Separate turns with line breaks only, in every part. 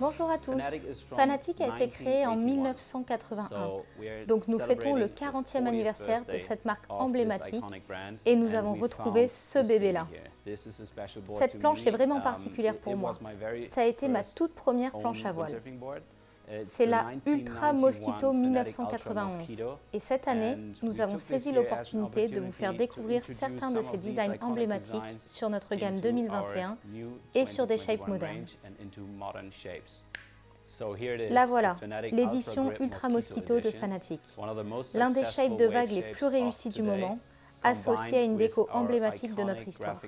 Bonjour à tous. Fanatic a été créé en 1981. Donc nous fêtons le 40e anniversaire de cette marque emblématique et nous avons retrouvé ce bébé-là. Cette planche est vraiment particulière pour moi. Ça a été ma toute première planche à voile. C'est la Ultra Mosquito 1991. Et cette année, nous avons saisi l'opportunité de vous faire découvrir certains de ces designs emblématiques sur notre gamme 2021 et sur des shapes modernes. La voilà, l'édition Ultra Mosquito de Fanatic. L'un des shapes de vagues les plus réussis du moment, associé à une déco emblématique de notre histoire.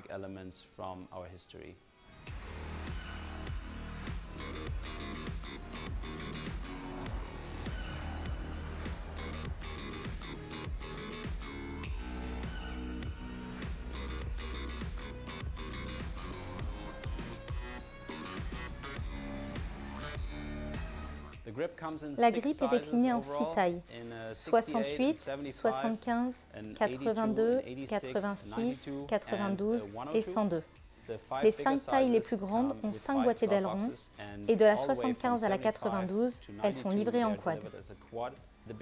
La grippe est déclinée en 6 tailles, 68, 75, 82, 86, 92 et 102. Les 5 tailles les plus grandes ont 5 boîtiers d'ailerons et de la 75 à la 92, elles sont livrées en quad.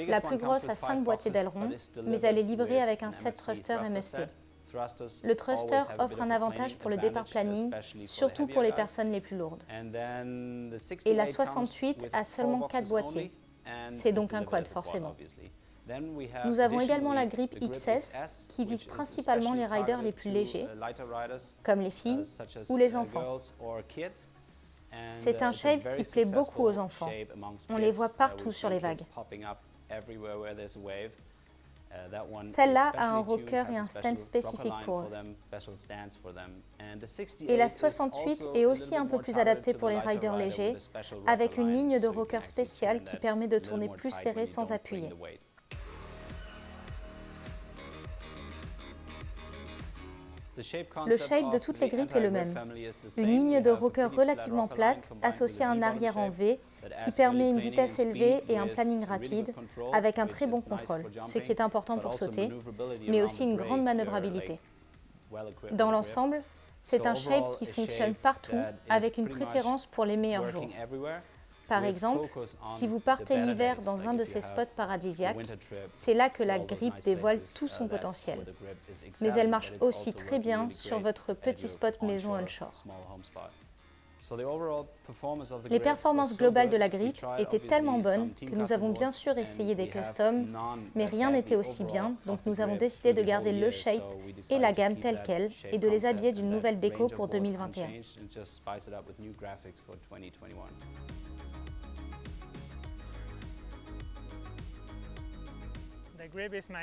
La plus grosse a 5 boîtiers d'ailerons, mais elle est livrée avec un set thruster MSC. Le thruster offre un avantage pour le départ planning, surtout pour les personnes les plus lourdes. Et la 68 a seulement 4 boîtiers. C'est donc un quad forcément. Nous avons également la grippe XS qui vise principalement les riders les plus légers, comme les filles ou les enfants. C'est un shape qui plaît beaucoup aux enfants. On les voit partout sur les vagues. Celle-là a un rocker et un stand spécifique pour eux. Et la 68 est aussi un peu plus adaptée pour les riders légers, avec une ligne de rocker spéciale qui permet de tourner plus serré sans appuyer. Le shape de toutes les grippes est le même. Une ligne de rocker relativement plate associée à un arrière en V qui permet une vitesse élevée et un planning rapide avec un très bon contrôle, ce qui est important pour sauter, mais aussi une grande manœuvrabilité. Dans l'ensemble, c'est un shape qui fonctionne partout avec une préférence pour les meilleurs jours. Par exemple, si vous partez l'hiver dans un de ces spots paradisiaques, c'est là que la grippe dévoile tout son potentiel. Mais elle marche aussi très bien sur votre petit spot maison onshore. Les performances globales de la grippe étaient tellement bonnes que nous avons bien sûr essayé des customs, mais rien n'était aussi bien, donc nous avons décidé de garder le shape et la gamme telle quelle et de les habiller d'une nouvelle déco pour 2021.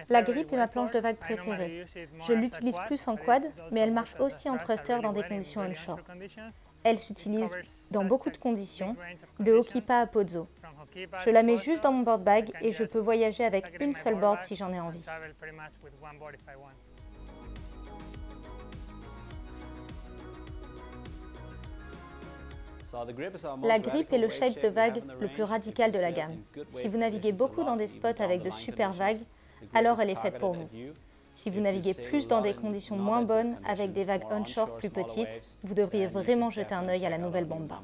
La grippe est ma planche de vague préférée. Je l'utilise plus en quad, mais elle marche aussi en thruster dans des conditions onshore. Elle s'utilise dans beaucoup de conditions, de Hokipa à Pozo. Je la mets juste dans mon board bag et je peux voyager avec une seule board si j'en ai envie. La grippe est le shape de vague le plus radical de la gamme. Si vous naviguez beaucoup dans des spots avec de super vagues, alors elle est faite pour vous. Si vous naviguez plus dans des conditions moins bonnes avec des vagues onshore plus petites, vous devriez vraiment jeter un œil à la nouvelle Bomba.